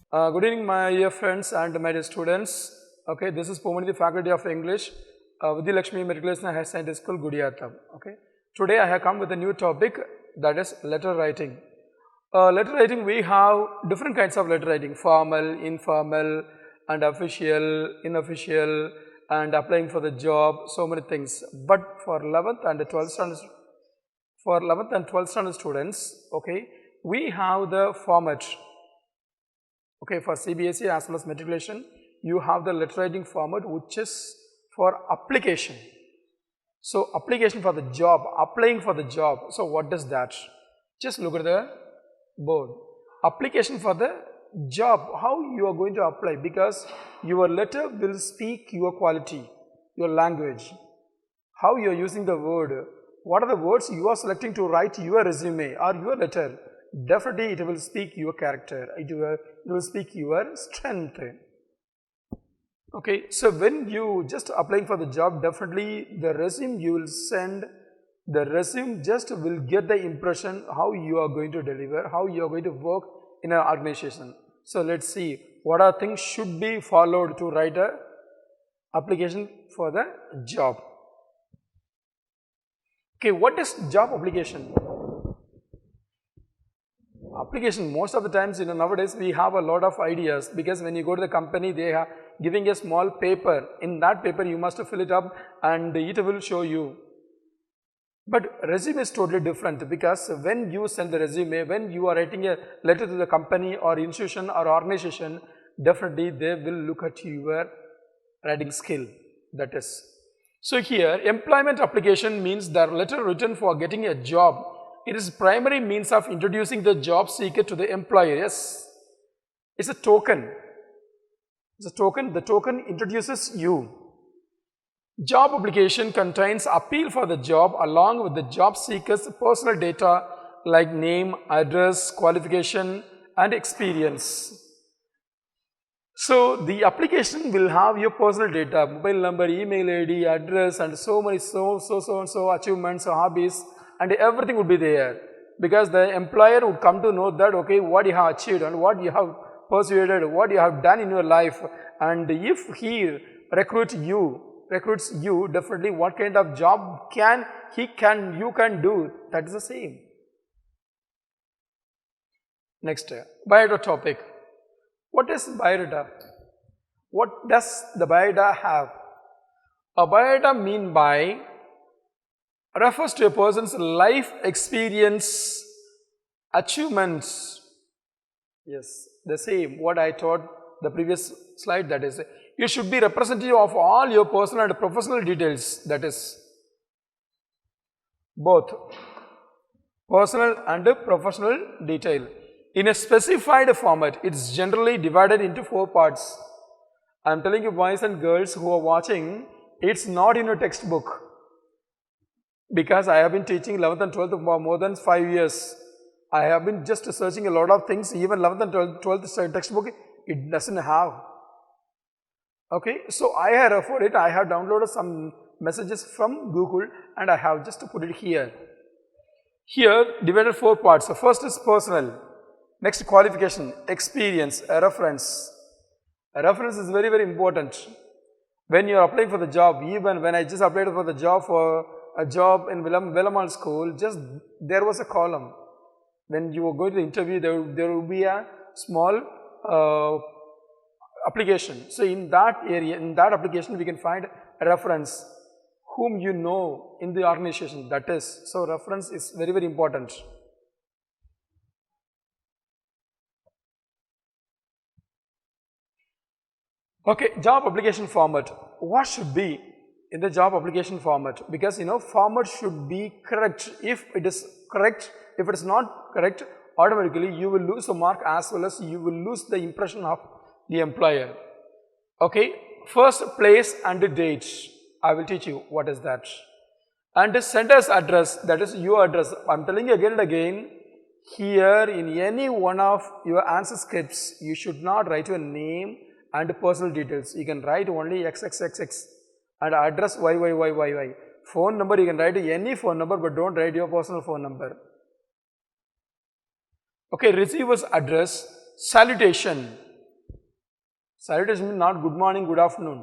Good evening, my dear friends and my dear students. Okay, this is Pomani, the Faculty of English, Vidya Lakshmi Matriculation Higher Science School, Gudiyata. Okay, today I have come with a new topic, that is letter writing. Letter writing, we have different kinds of letter writing: formal, informal, and official, unofficial, and applying for the job. So many things. But for 11th and 12th standard students, okay, we have the format. Okay, for CBSE as well as matriculation, you have the letter writing format which is for application. So, application for the job, applying for the job. So, what is that? Just look at the board. Application for the job, how you are going to apply, because your letter will speak your quality, your language, how you are using the word, what are the words you are selecting to write your resume or your letter. Definitely it will speak your character, it will speak your strength. Okay, so when you just applying for the job, definitely the resume you will send, the resume just will get the impression how you are going to deliver, how you are going to work in an organization. So let's see what are things should be followed to write a application for the job. Okay, what is job application? Application, most of the times, nowadays we have a lot of ideas, because when you go to the company, they are giving a small paper. In that paper you must fill it up and it will show you. But resume is totally different, because when you send the resume, when you are writing a letter to the company or institution or organization, definitely they will look at your writing skill, that is. So here, employment application means the letter written for getting a job. It is primary means of introducing the job seeker to the employer. Yes, it's a token. It's a token. The token introduces you. Job application contains appeal for the job along with the job seeker's personal data like name, address, qualification, and experience. So the application will have your personal data, mobile number, email ID, address, and so many so achievements, hobbies, and everything would be there, because the employer would come to know that, okay, what you have achieved and what you have persuaded, what you have done in your life, and if he recruits you, definitely what kind of job you can do, that is the same. Next, Biotopic. What is biodata? What does the biodata have? A biodata mean by refers to a person's life experience, achievements. Yes, the same what I taught the previous slide, that is, you should be representative of all your personal and professional details, that is, both personal and professional detail. In a specified format, it is generally divided into 4 parts. I am telling you, boys and girls who are watching, it's not in your textbook. Because I have been teaching 11th and 12th for more than 5 years. I have been just searching a lot of things, even 11th and 12th textbook, it doesn't have. Okay, so I have referred it, I have downloaded some messages from Google and I have just put it here. Here, divided 4 parts. So first is personal, next qualification, experience, a reference. A reference is very, very important. When you are applying for the job, even when I just applied for the job for a job in Vellamal school, just there was a column. When you were going to the interview, there will be a small application. So in that area, in that application, we can find a reference, whom you know in the organization, that is. So reference is very, very important. Okay, job application format. What should be in the job application format? Because format should be correct. If it is correct, if it is not correct, automatically you will lose a mark as well as you will lose the impression of the employer. Okay, first, place and date. I will teach you what is that. And the sender's address, that is your address. I am telling you again and again, here in any one of your answer scripts, you should not write your name and personal details. You can write only XXXX and address YYYYY. Phone number, you can write any phone number, but don't write your personal phone number. Okay, receiver's address, salutation. Salutation means not good morning, good afternoon.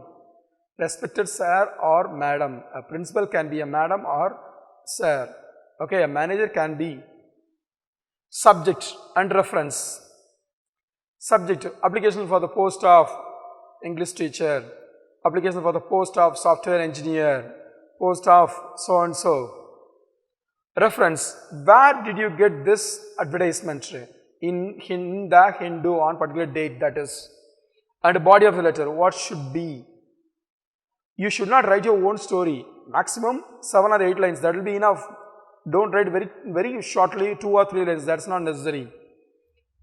Respected sir or madam. A principal can be a madam or sir. Okay, a manager can be. Subject and reference. Subject, application for the post of English teacher, application for the post of software engineer, post of so and so. Reference, where did you get this advertisement? In the Hindu on particular date, that is. And body of the letter, what should be? You should not write your own story. Maximum 7 or 8 lines, that will be enough. Don't write very shortly 2 or 3 lines, that's not necessary.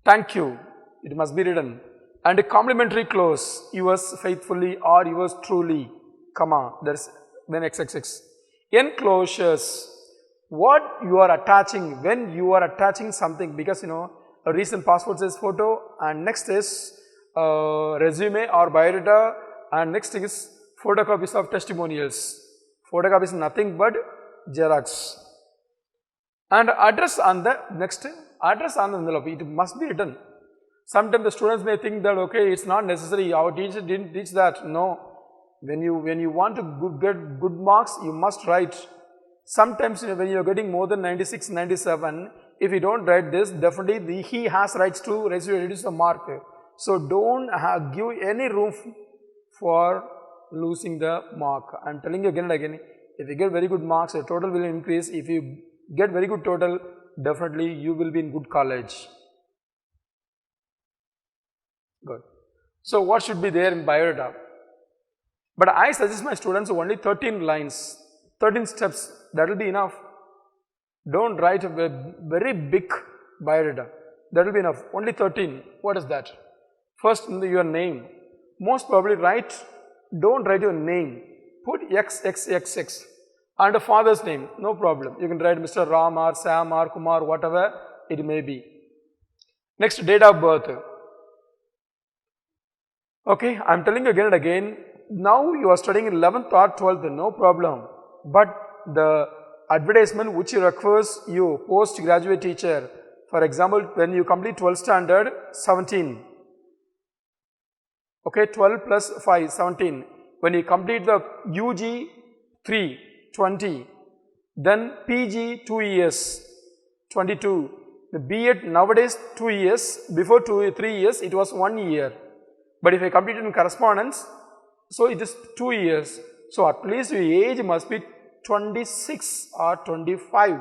Thank you, it must be written. And a complimentary clause, yours faithfully or yours truly, comma, there's then XXX. Enclosures, what you are attaching, when you are attaching something, because a recent passport size photo, and next is resume or biodata, and next is photocopies of testimonials. Photocopy is nothing but Xerox. And address on the next, address on the envelope, it must be written. Sometimes the students may think that okay, it's not necessary, our teacher didn't teach that. No, when you want to get good marks, you must write. Sometimes when you are getting more than 96, 97, if you don't write this, definitely he has rights to reduce the mark. So don't give any room for losing the mark. I am telling you again and again, if you get very good marks, your total will increase. If you get very good total, definitely you will be in good college. Good. So what should be there in biodata? But I suggest my students only 13 lines, 13 steps, that will be enough. Don't write a very big biodata, that will be enough. Only 13. What is that? First, your name. Most probably don't write your name. Put XXXX and a father's name, no problem. You can write Mr. Ram or Sam or Kumar, whatever it may be. Next, date of birth. Okay, I am telling you again and again, now you are studying 11th or 12th, no problem. But the advertisement which requires you, postgraduate teacher, for example, when you complete 12th standard, 17. Okay, 12 plus 5, 17. When you complete the UG, 3, 20. Then PG, 2 years, 22. The B.Ed nowadays 2 years, before 3 years it was 1 year. But if I complete in correspondence, so it is 2 years. So at least your age must be 26 or 25.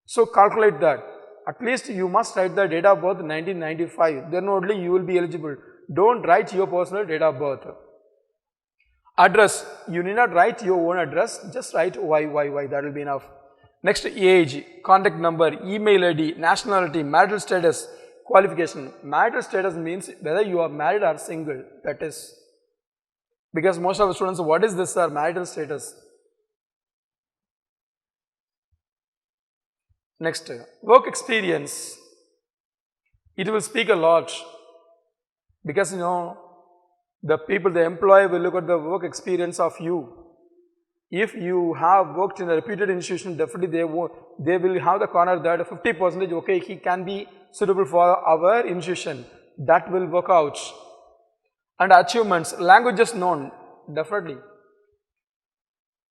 So calculate that. At least you must write the date of birth 1995. Then only you will be eligible. Don't write your personal date of birth. Address, you need not write your own address, just write Y, that will be enough. Next, age, contact number, email ID, nationality, marital status, qualification. Marital status means whether you are married or single, that is. Because most of the students, what is this sir, marital status? Next, work experience. It will speak a lot. Because the people, the employer will look at the work experience of you. If you have worked in a reputed institution, definitely they will have the corner that 50%, okay, he can be suitable for our institution. That will work out. And achievements, languages known, definitely.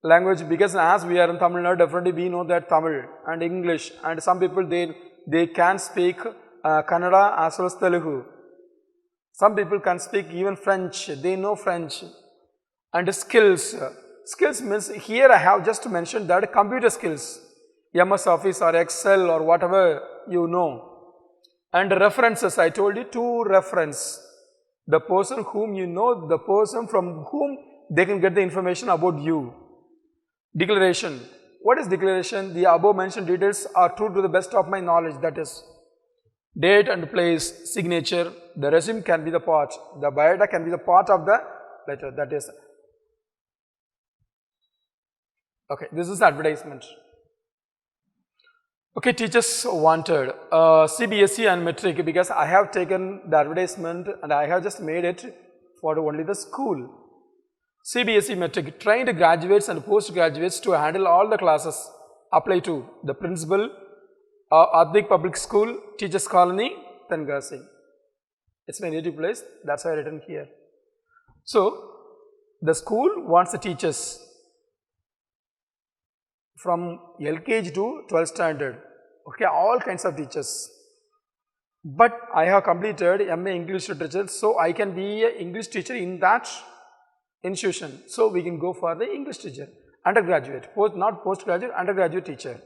Language, because as we are in Tamil Nadu, definitely we know that Tamil and English, and some people they can speak Kannada as well as Telugu. Some people can speak even French, they know French. And skills. Skills means, here I have just mentioned that computer skills, MS Office or Excel or whatever you know. And references, I told you 2 reference. The person whom you know, the person from whom they can get the information about you. Declaration. What is declaration? The above mentioned details are true to the best of my knowledge, that is. Date and place, signature, the resume can be the part, the biodata can be the part of the letter, that is. Okay, this is advertisement. Okay, teachers wanted CBSE and metric, because I have taken the advertisement and I have just made it for only the school. CBSE metric, trained graduates and postgraduates to handle all the classes, apply to the principal, Advik Public School, Teachers Colony, Tenkasi. It's my native place, that's why I written here. So, the school wants the teachers from LKG to 12th standard, okay, all kinds of teachers. But I have completed MA English Literature, so I can be an English teacher in that institution. So, we can go for the English teacher, undergraduate, not postgraduate, undergraduate teacher.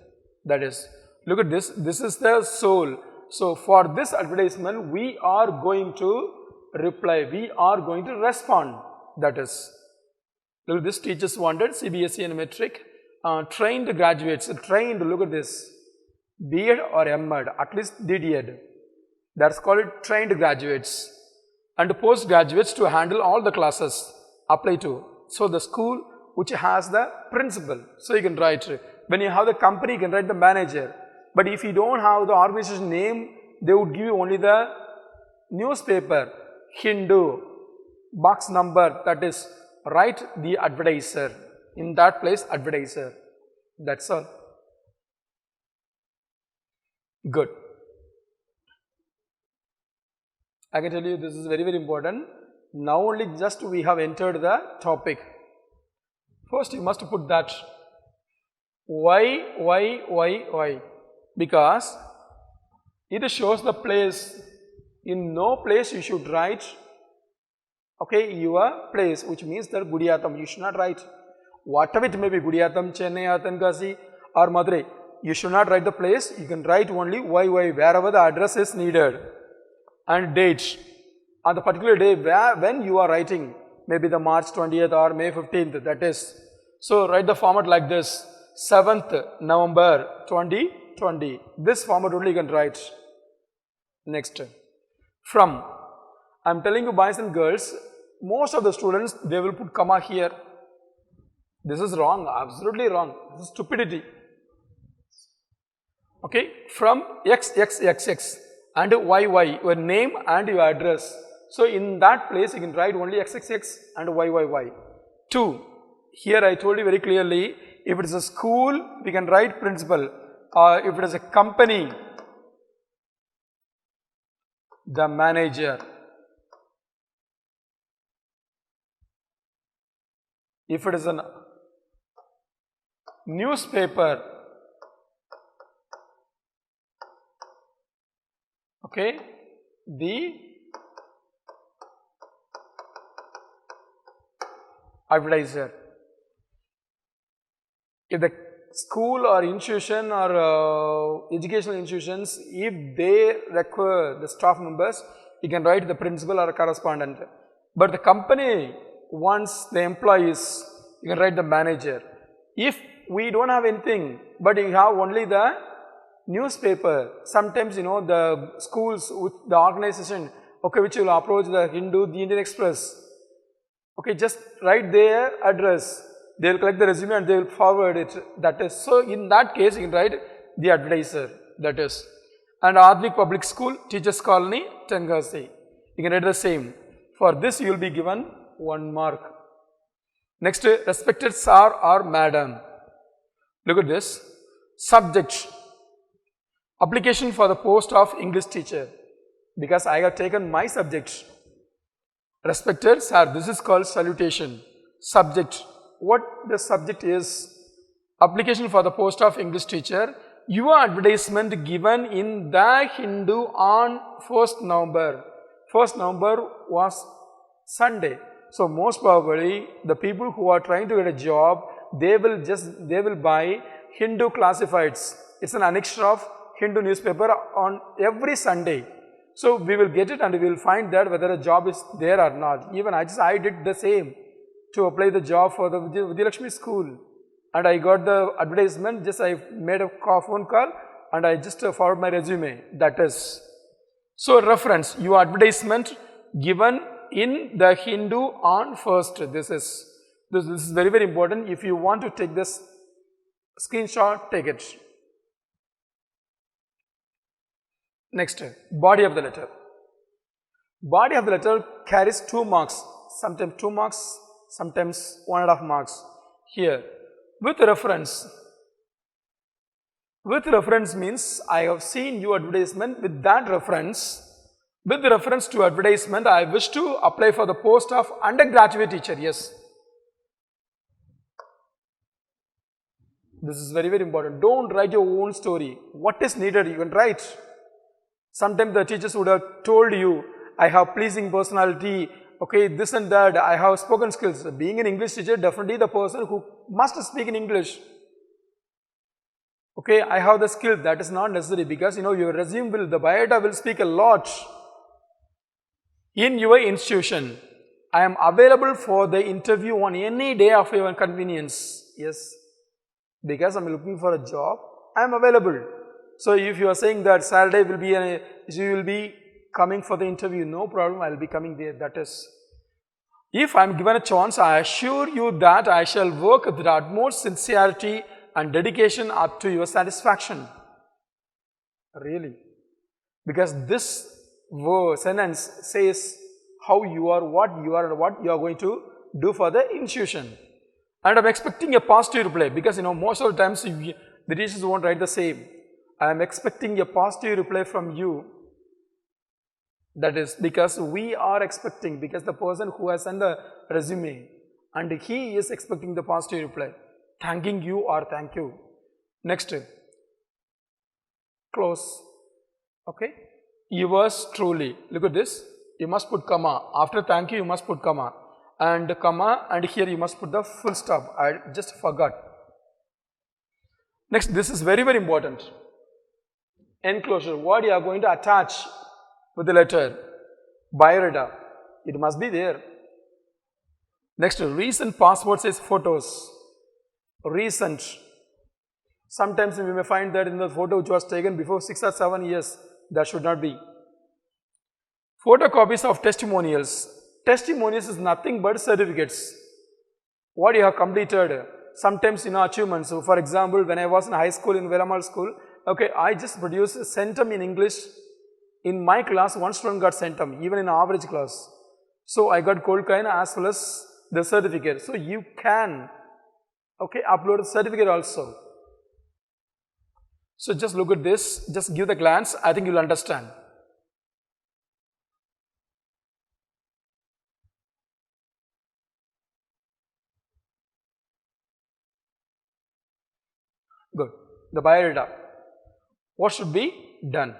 That is, look at this, this is the soul. So, for this advertisement, we are going to reply, we are going to respond. That is, look at this, teachers wanted CBSE and metric, trained graduates, trained, look at this, B.Ed or M.Ed, at least D.Ed. That's called trained graduates, and postgraduates to handle all the classes apply to. So, the school which has the principal, so you can write, when you have the company you can write the manager, but if you don't have the organization name, they would give you only the newspaper, Hindu, box number, that is, write the advertiser, in that place advertiser, that's all. Good. I can tell you this is very, very important. Now only just we have entered the topic. First you must put that why, because it shows the place. In no place you should write, okay, your place, which means that Gudiyatham, you should not write. Whatever it may be, Gudiyatham, Chennai, Tenkasi or Madurai, you should not write the place, you can write only why, wherever the address is needed, and date on the particular day when you are writing, maybe the March 20th or May 15th, that is. So, write the format like this, 7th November 2020, this format only you can write. Next, from, I am telling you boys and girls, most of the students, they will put comma here. This is wrong, absolutely wrong, this is stupidity. Okay, from XXXX and YY, your name and your address. So, in that place you can write only XXX and YYY. 2. Here I told you very clearly, if it is a school, we can write principal. If it is a company, the manager. If it is a newspaper, okay, the advertiser. If the school or institution or educational institutions, if they require the staff members, you can write the principal or correspondent. But the company wants the employees, you can write the manager. If we don't have anything, but you have only the newspaper, sometimes the schools with the organization, okay, which will approach the Hindu, the Indian Express, okay, just write their address, they will collect the resume and they will forward it, that is. So, in that case you can write the advertiser, that is. And Advik Public School, Teachers Colony, Tenkasi, you can write the same. For this you will be given 1 mark. Next, respected sir or madam. Look at this, subject, application for the post of English teacher, because I have taken my subject. Respected sir, this is called salutation. Subject, what the subject is, application for the post of English teacher, your advertisement given in the Hindu on 1st November. 1st November was Sunday. So, most probably the people who are trying to get a job, they will buy Hindu classifieds. It's an annexure of Hindu newspaper on every Sunday. So, we will get it and we will find that whether a job is there or not. Even I did the same to apply the job for the Vijayalakshmi school, and I got the advertisement, just I made a phone call and I just forwarded my resume, that is. So, reference, your advertisement given in the Hindu on 1st, this is very, very important. If you want to take this screenshot, take it. Next, body of the letter. Body of the letter carries 2 marks, sometimes 2 marks, sometimes 1.5 marks. Here, with reference. With reference means I have seen your advertisement with that reference. With reference to advertisement, I wish to apply for the post of undergraduate teacher. Yes. This is very, very important. Don't write your own story. What is needed, you can write. Sometimes the teachers would have told you, I have pleasing personality, okay, this and that, I have spoken skills. Being an English teacher, definitely the person who must speak in English. Okay, I have the skill. That is not necessary because your resume will, the biodata will speak a lot. In your institution, I am available for the interview on any day of your convenience. Yes, because I am looking for a job, I am available. So if you are saying that Saturday will be, you will be coming for the interview, no problem, I will be coming there. That is, if I am given a chance, I assure you that I shall work with the utmost sincerity and dedication up to your satisfaction. Really. Because this sentence says how you are, what you are, and what you are going to do for the institution. And I am expecting a positive reply because most of the times the teachers won't write the same. I am expecting a positive reply from you. That is because we are expecting, because the person who has sent the resume and he is expecting the positive reply. Thanking you or thank you. Next, close. Okay. Yours truly. Look at this. You must put comma. After thank you, you must put comma. And comma, and here you must put the full stop. I just forgot. Next, this is very, very important. Enclosure. What you are going to attach with the letter? Biodata. It must be there. Next, recent passport says photos. Recent. Sometimes we may find that in the photo which was taken before 6 or 7 years, that should not be. Photocopies of testimonials. Testimonials is nothing but certificates. What you have completed. Sometimes achievements. So for example, when I was in high school, in Velamal school, okay, I just produced centum in English. In my class, one student got centum, even in average class. So I got gold coin as well as the certificate. So you can upload a certificate also. So just look at this, just give the glance, I think you will understand. Good. The biodata. What should be done?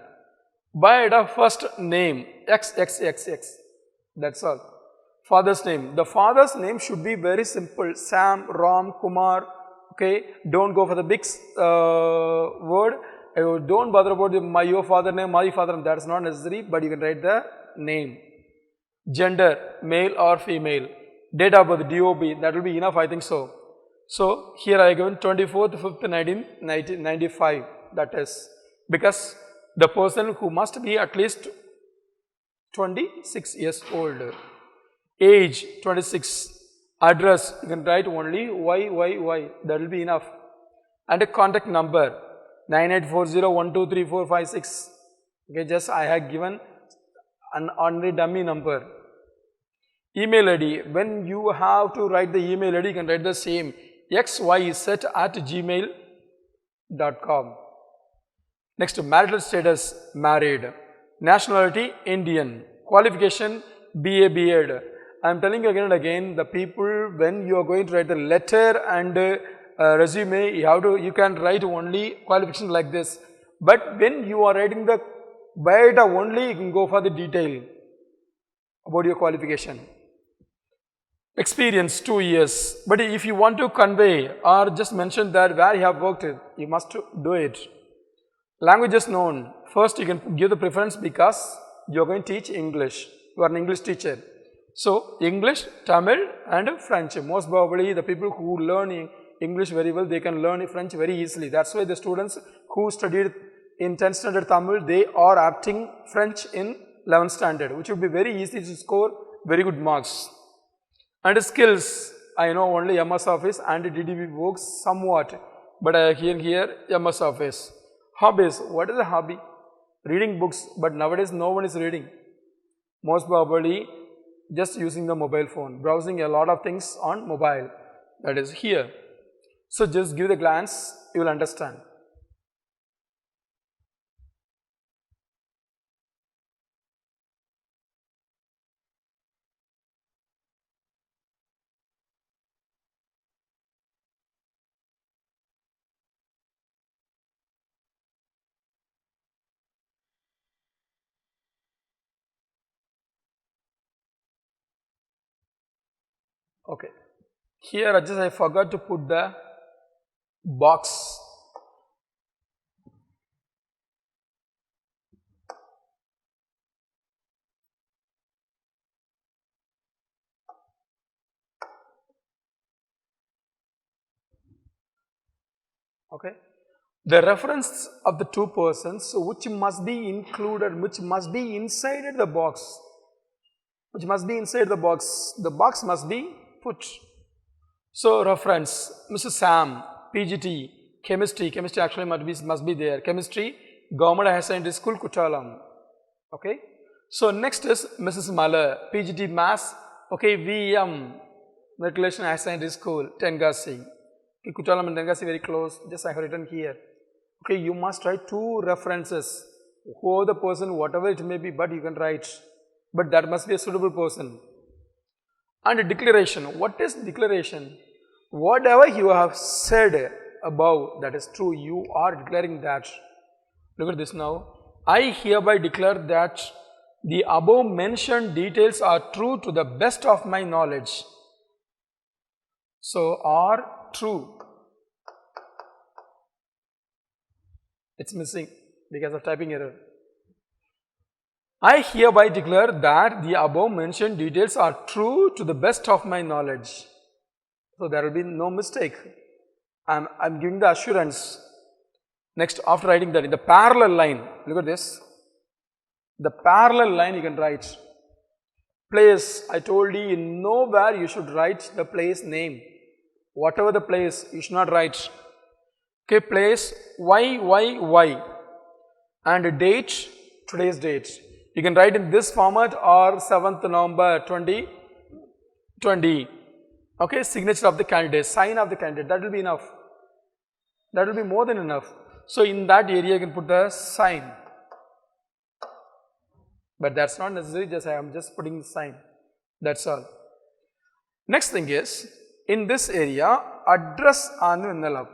Biodata first name, XXXX. That's all. Father's name. The father's name should be very simple. Sam, Ram, Kumar. Okay. Don't go for the big word. Don't bother about your father name, my father name. That is not necessary, but you can write the name. Gender, male or female. Date of birth, DOB. That will be enough, I think so. So here I have given 24th 5th 1995. That is because the person who must be at least 26 years old. Age 26. Address you can write only Y. That will be enough. And a contact number 9840123456. Okay, just I have given an ordinary dummy number. Email ID. When you have to write the email ID, you can write the same xyz@gmail.com. Next, marital status, married. Nationality, Indian. Qualification, BA, B.Ed. I am telling you again and again, the people, when you are going to write the letter and resume, you can write only qualification like this. But when you are writing the biodata only, you can go for the detail about your qualification. Experience 2 years. But if you want to convey or just mention that where you have worked, you must do it. Languages known. First, you can give the preference because you are going to teach English. You are an English teacher. So, English, Tamil and French. Most probably the people who learn English very well, they can learn French very easily. That's why the students who studied in 10th standard Tamil, they are apting French in 11th standard, which would be very easy to score very good marks. And skills, I know only MS Office and DDB works somewhat, but here MS Office. Hobbies, what is a hobby? Reading books, but nowadays no one is reading. Most probably just using the mobile phone, browsing a lot of things on mobile, that is here. So just give the glance, you will understand. Okay. Here I forgot to put the box. Okay. The reference of the two persons which must be included, which must be inside the box. Which must be inside the box. The box must be put. So reference, Mr. Sam, PGT, chemistry actually must be there. Chemistry, Government Higher Secondary School, Kuttalam. Okay. So next is Mrs. Muller, PGT Maths, okay, VM, Matriculation Higher Secondary School, Tenkasi. Okay, Kuttalam and Tenkasi very close, just I have written here. Okay, you must write two references, who the person, whatever it may be, but you can write. But that must be a suitable person. And a declaration. What is declaration? Whatever you have said above, that is true, you are declaring that. Look at this now. I hereby declare that the above mentioned details are true to the best of my knowledge. So, are true. It's missing because of typing error. I hereby declare that the above mentioned details are true to the best of my knowledge. So, there will be no mistake. I'm giving the assurance. Next, after writing that in the parallel line, look at this. The parallel line you can write. Place, I told you in nowhere you should write the place name. Whatever the place, you should not write. Okay, place, Y. And date, today's date. You can write in this format or 7th November 2020. Okay, signature of the candidate, sign of the candidate, that will be enough. That will be more than enough. So, in that area you can put the sign. But that's not necessary, just I am just putting the sign. That's all. Next thing is, in this area, address on envelope.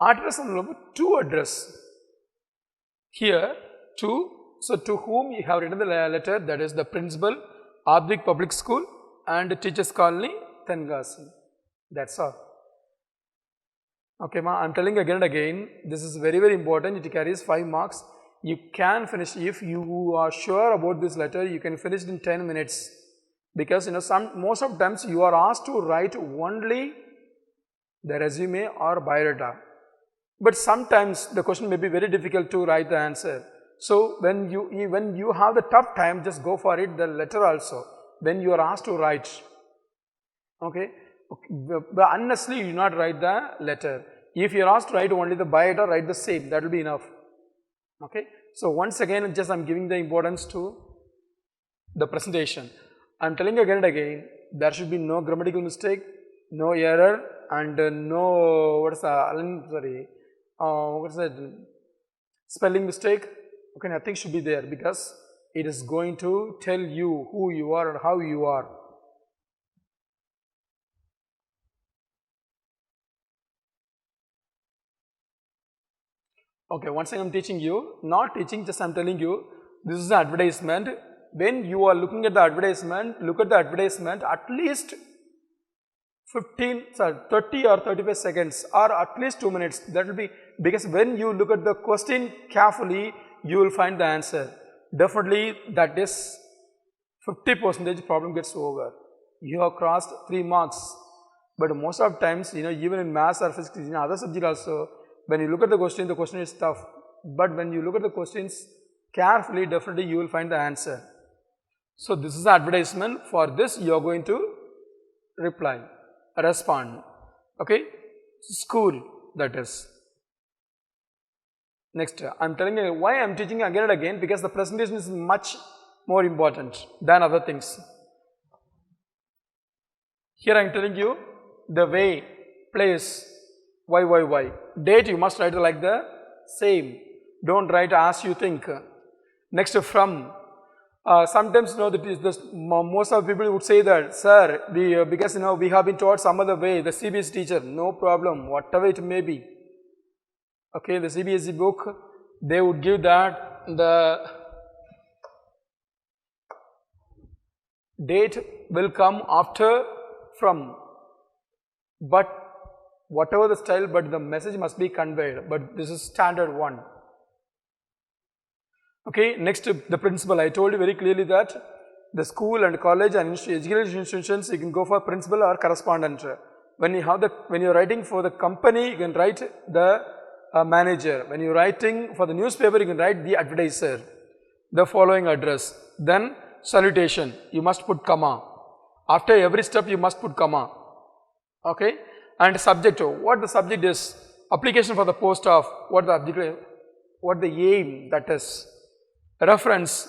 Address envelope, to address. Here, to, so to whom you have written the letter, that is the principal, Advertisement Public School and Teachers Colony, Tenkasi. That's all. Okay, ma, I am telling again and again, this is very, very important. It carries 5 marks. You can finish, if you are sure about this letter, you can finish it in 10 minutes. Because most of times you are asked to write only the resume or biodata. But sometimes the question may be very difficult to write the answer. So when you have the tough time, just go for it, the letter also, when you are asked to write. Okay. But unnecessarily you do not write the letter. If you are asked to write only the biodata, write the same, that will be enough. Okay. So once again, just I am giving the importance to the presentation. I am telling again and again, there should be no grammatical mistake, no error, and no spelling mistake. Okay, nothing should be there, because it is going to tell you who you are and how you are. Okay, once I am teaching you, not teaching, just I am telling you, this is an advertisement. When you are looking at the advertisement, look at the advertisement at least 30 or 35 seconds or at least 2 minutes. That will be, because when you look at the question carefully, you will find the answer. Definitely that is 50% problem gets over. You have crossed 3 marks. But most of times, even in maths or physics, in other subjects also, when you look at the question is tough. But when you look at the questions carefully, definitely you will find the answer. So this is the advertisement. For this, you are going to respond. Okay, school, that is. Next, I am telling you why I am teaching again and again, because the presentation is much more important than other things. Here I am telling you the way, place, why. Date you must write like the same. Don't write as you think. Next, from. Sometimes most of the people would say that, sir, because we have been taught some other way, the CBSE teacher, no problem, whatever it may be. Okay, the CBSE book, they would give that the date will come after from, but whatever the style, but the message must be conveyed, but this is standard one. Okay, next the principal. I told you very clearly that the school and college and educational institutions, you can go for principal or correspondent. When you are writing for the company, you can write the manager. When you are writing for the newspaper, you can write the advertiser, the following address. Then salutation, you must put comma. After every step, you must put comma. Okay, and subject. What the subject is? Application for the post of. What the object? What the aim? That is. Reference.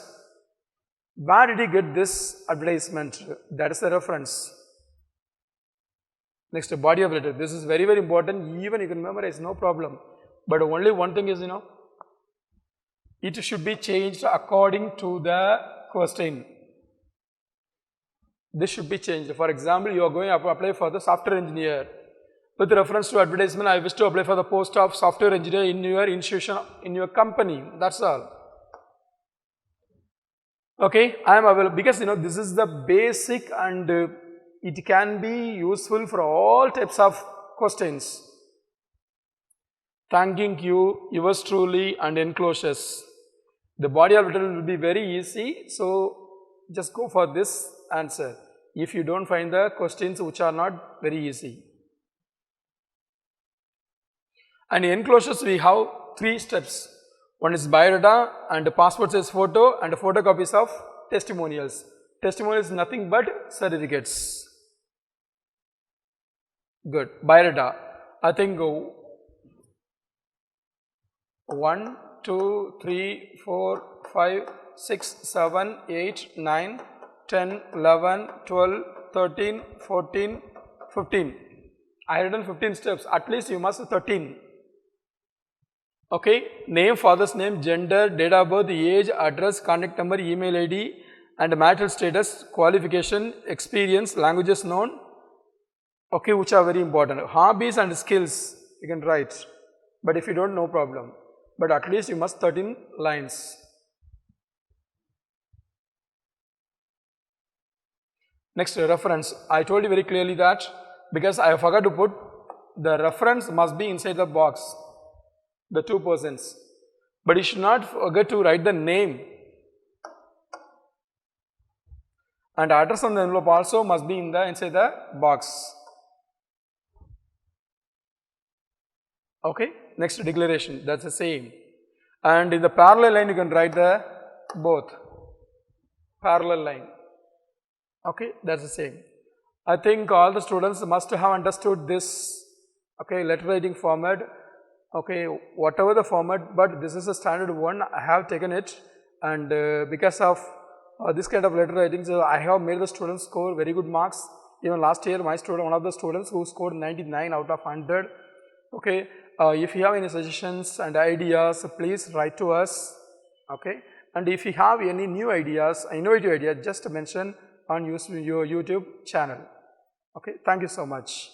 Where did you get this advertisement? That is the reference. Next, body of letter. This is very, very important. Even you can memorize, no problem. But only one thing is, it should be changed according to the question. This should be changed. For example, you are going to apply for the software engineer. With reference to advertisement, I wish to apply for the post of software engineer in your institution, in your company. That's all. Okay, I am available because this is the basic and it can be useful for all types of questions. Thanking you, yours truly, and enclosures. The body of letter will be very easy, so just go for this answer if you don't find the questions which are not very easy. And enclosures we have 3 steps. One is biodata and passport size photo and photocopies of testimonials. Testimonials is nothing but certificates. Good. Biodata. I think 1, 2, 3, 4, 5, 6, 7, 8, 9, 10, 11, 12, 13, 14, 15. I have written 15 steps. At least you must have 13. Okay, name, father's name, gender, date of birth, age, address, contact number, email ID, and marital status, qualification, experience, languages known, okay, which are very important. Hobbies and skills, you can write, but if you don't, no problem. But at least you must 13 lines. Next, reference. I told you very clearly that because I forgot to put the reference must be inside the box. The 2 persons, but you should not forget to write the name, and address on the envelope also must be inside the box. Okay, next declaration, that's the same, and in the parallel line you can write the both parallel line. Okay, that's the same. I think all the students must have understood this. Okay, letter writing format. Okay, whatever the format, but this is a standard one. I have taken it, and because of this kind of letter writing, so I have made the students score very good marks. Even last year, my student, one of the students who scored 99 out of 100. Okay, if you have any suggestions and ideas, please write to us. Okay, and if you have any new ideas, innovative ideas, just mention on your YouTube channel. Okay, thank you so much.